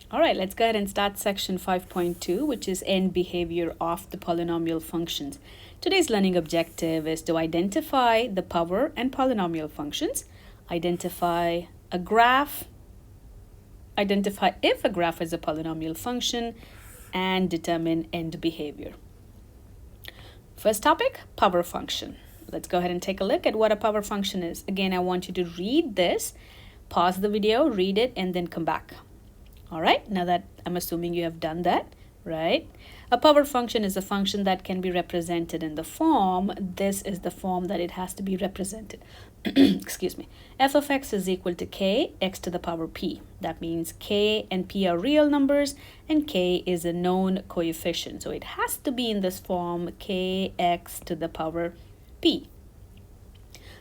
All right, let's go ahead and start section 5.2, which is end behavior of the polynomial functions. Today's learning objective is to identify the power and polynomial functions, identify a graph, identify if a graph is a polynomial function, and determine end behavior. First topic, power function. Let's go ahead and take a look at what a power function is. Again, I want you to read this, pause the video, read it, and then come back. All right, now that I'm assuming you have done that, right? A power function is a function that can be represented in the form. This is the form that it has to be represented. Excuse me. F of x is equal to k, x to the power p. That means k and p are real numbers and k is a known coefficient. So it has to be in this form, kx to the power p.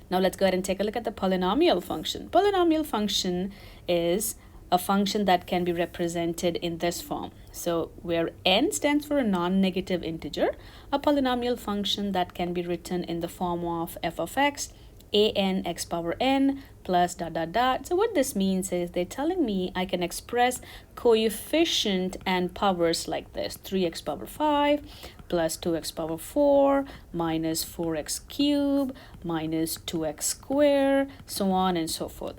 Now let's go ahead and take a look at the polynomial function. Polynomial function is a function that can be represented in this form. So where n stands for a non-negative integer, a polynomial function that can be written in the form of f of x, an x power n plus dot dot dot. So what this means is they're telling me I can express coefficient and powers like this: 3x power 5 plus 2x power 4 minus 4x cubed minus 2x squared, so on and so forth.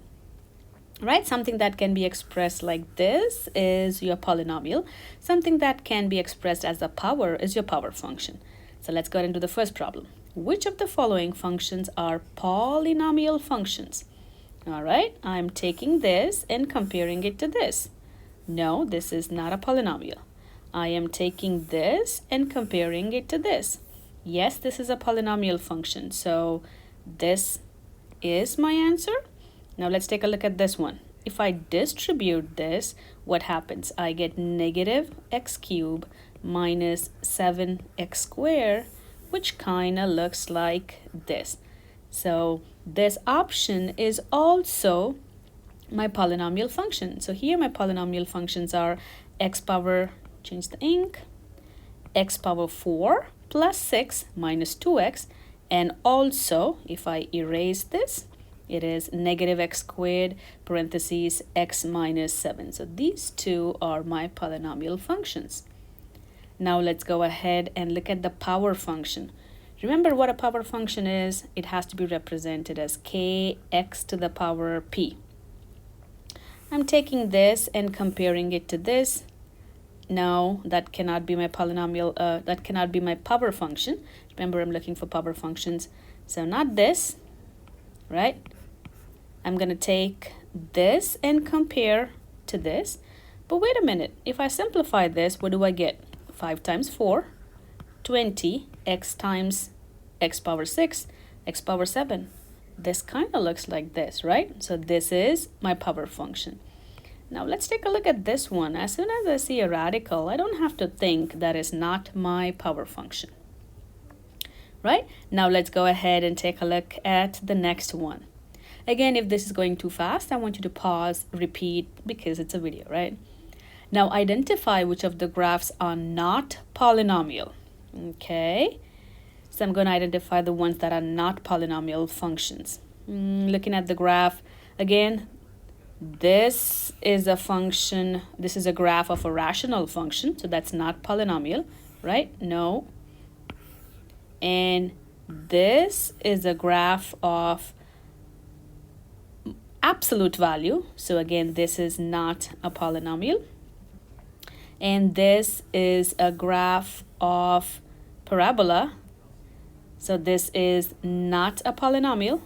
Right, something that can be expressed like this is your polynomial. Something that can be expressed as a power is your power function. So let's go into the first problem. Which of the following functions are polynomial functions? All right, I'm taking this and comparing it to this. No, this is not a polynomial. I am taking this and comparing it to this. Yes, this is a polynomial function. So this is my answer. Now let's take a look at this one. If I distribute this, what happens? I get negative x cubed minus 7x squared, which kind of looks like this. So this option is also my polynomial function. So here my polynomial functions are x power, change the ink, x power 4 plus 6 minus 2x, and also if I erase this, it is negative x squared parentheses x minus 7. So these two are my polynomial functions. Now let's go ahead and look at the power function. Remember what a power function is? It has to be represented as kx to the power p. I'm taking this and comparing it to this. No, that cannot be my polynomial, that cannot be my power function. Remember, I'm looking for power functions. So not this, right? I'm going to take this and compare to this. But wait a minute. If I simplify this, what do I get? 5 times 4, 20, x times x power 6, x power 7. This kind of looks like this, right? So this is my power function. Now let's take a look at this one. As soon as I see a radical, I don't have to think that is not my power function. Right? Now let's go ahead and take a look at the next one. Again, if this is going too fast, I want you to pause, repeat, because it's a video, right? Now identify which of the graphs are not polynomial. Okay, so I'm going to identify the ones that are not polynomial functions. Looking at the graph, again, this is a function, this is a graph of a rational function, so that's not polynomial, right? No. And this is a graph of absolute value. So again, this is not a polynomial. And this is a graph of parabola. So this is not a polynomial.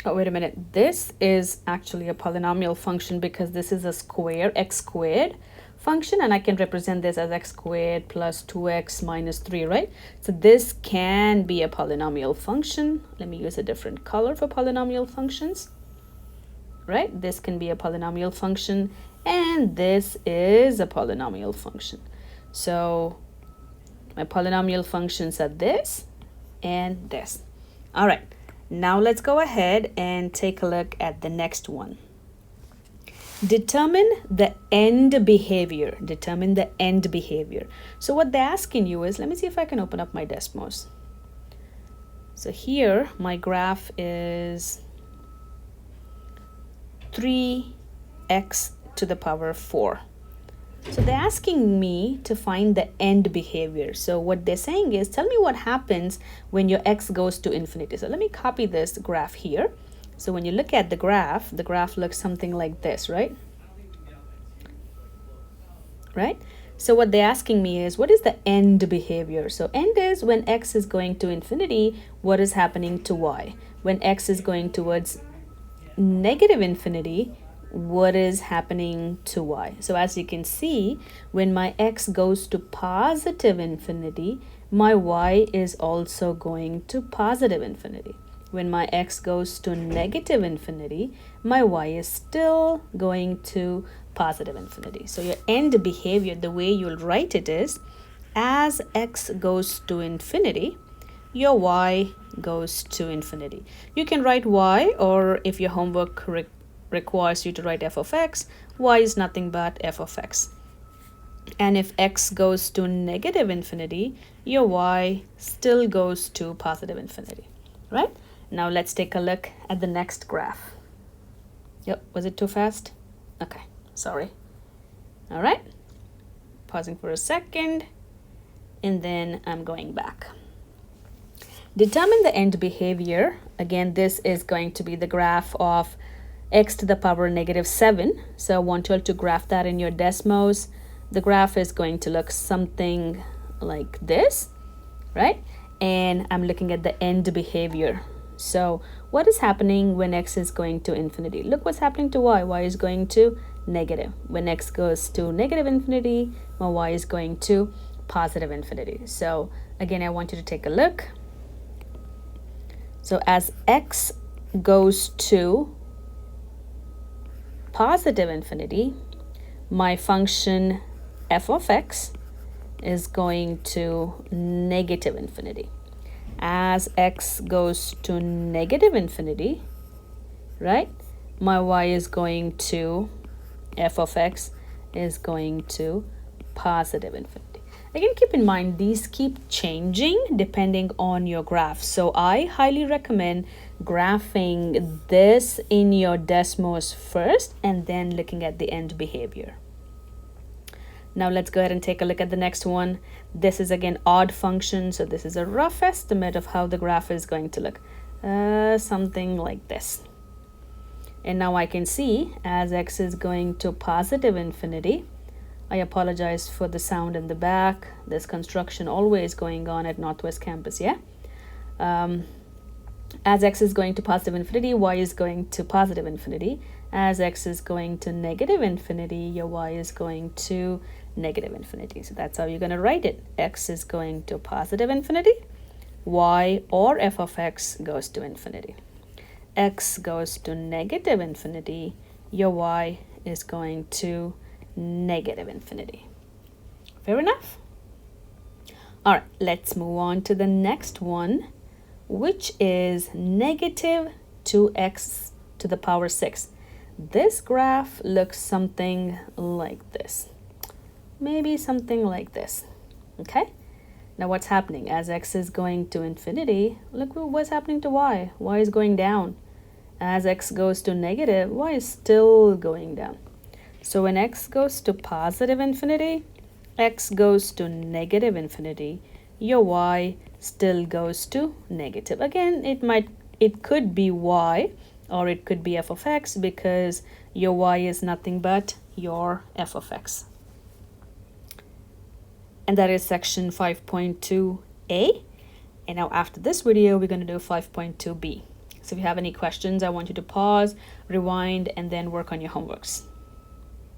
Oh, wait a minute. This is actually a polynomial function because this is a square, x squared function, and I can represent this as x squared plus 2x minus 3, right? So this can be a polynomial function. Let me use a different color for polynomial functions, right? This can be a polynomial function, and this is a polynomial function. So my polynomial functions are this and this. All right, now let's go ahead and take a look at the next one. Determine the end behavior. Determine the end behavior. So what they're asking you is, let me see if I can open up my Desmos. So here my graph is 3x to the power 4. So they're asking me to find the end behavior. So what they're saying is, tell me what happens when your x goes to infinity. So let me copy this graph here. So when you look at the graph looks something like this, right? Right? So what they're asking me is, what is the end behavior? So end is when x is going to infinity, what is happening to y? When x is going towards negative infinity, what is happening to y? So as you can see, when my x goes to positive infinity, my y is also going to positive infinity. When my x goes to negative infinity, my y is still going to positive infinity. So your end behavior, the way you'll write it is, as x goes to infinity, your y goes to infinity. You can write y, or if your homework requires you to write f of x, y is nothing but f of x. And if x goes to negative infinity, your y still goes to positive infinity, right? Now let's take a look at the next graph. Yep, was it too fast? Okay, sorry. All right, pausing for a second, and then I'm going back. Determine the end behavior. Again, this is going to be the graph of x to the power negative 7. So I want you all to graph that in your Desmos. The graph is going to look something like this, right? And I'm looking at the end behavior. So what is happening when x is going to infinity? Look what's happening to y. Y is going to negative. When x goes to negative infinity, my y is going to positive infinity. So again, I want you to take a look. So as x goes to positive infinity, my function f of x is going to negative infinity. As x goes to negative infinity, right, my y is going to, f of x is going to positive infinity. Again, keep in mind, these keep changing depending on your graph. So I highly recommend graphing this in your Desmos first and then looking at the end behavior. Now let's go ahead and take a look at the next one. This is again odd function. So this is a rough estimate of how the graph is going to look. Something like this. And now I can see as x is going to positive infinity. I apologize for the sound in the back. There's construction always going on at Northwest Campus, yeah? As x is going to positive infinity, y is going to positive infinity. As x is going to negative infinity, your y is going to negative infinity. So that's how you're going to write it. X is going to positive infinity. Y or f of x goes to infinity. X goes to negative infinity. Your y is going to negative infinity. Fair enough? All right, let's move on to the next one, which is negative 2x to the power 6. This graph looks something like this. Maybe something like this. Okay? Now what's happening? As x is going to infinity, look what's happening to y. Y is going down. As x goes to negative, y is still going down. So when x goes to positive infinity, x goes to negative infinity, your y still goes to negative. Again, it could be y or it could be f of x because your y is nothing but your f of x. And that is section 5.2a. And now after this video, we're going to do 5.2b. So if you have any questions, I want you to pause, rewind, and then work on your homeworks.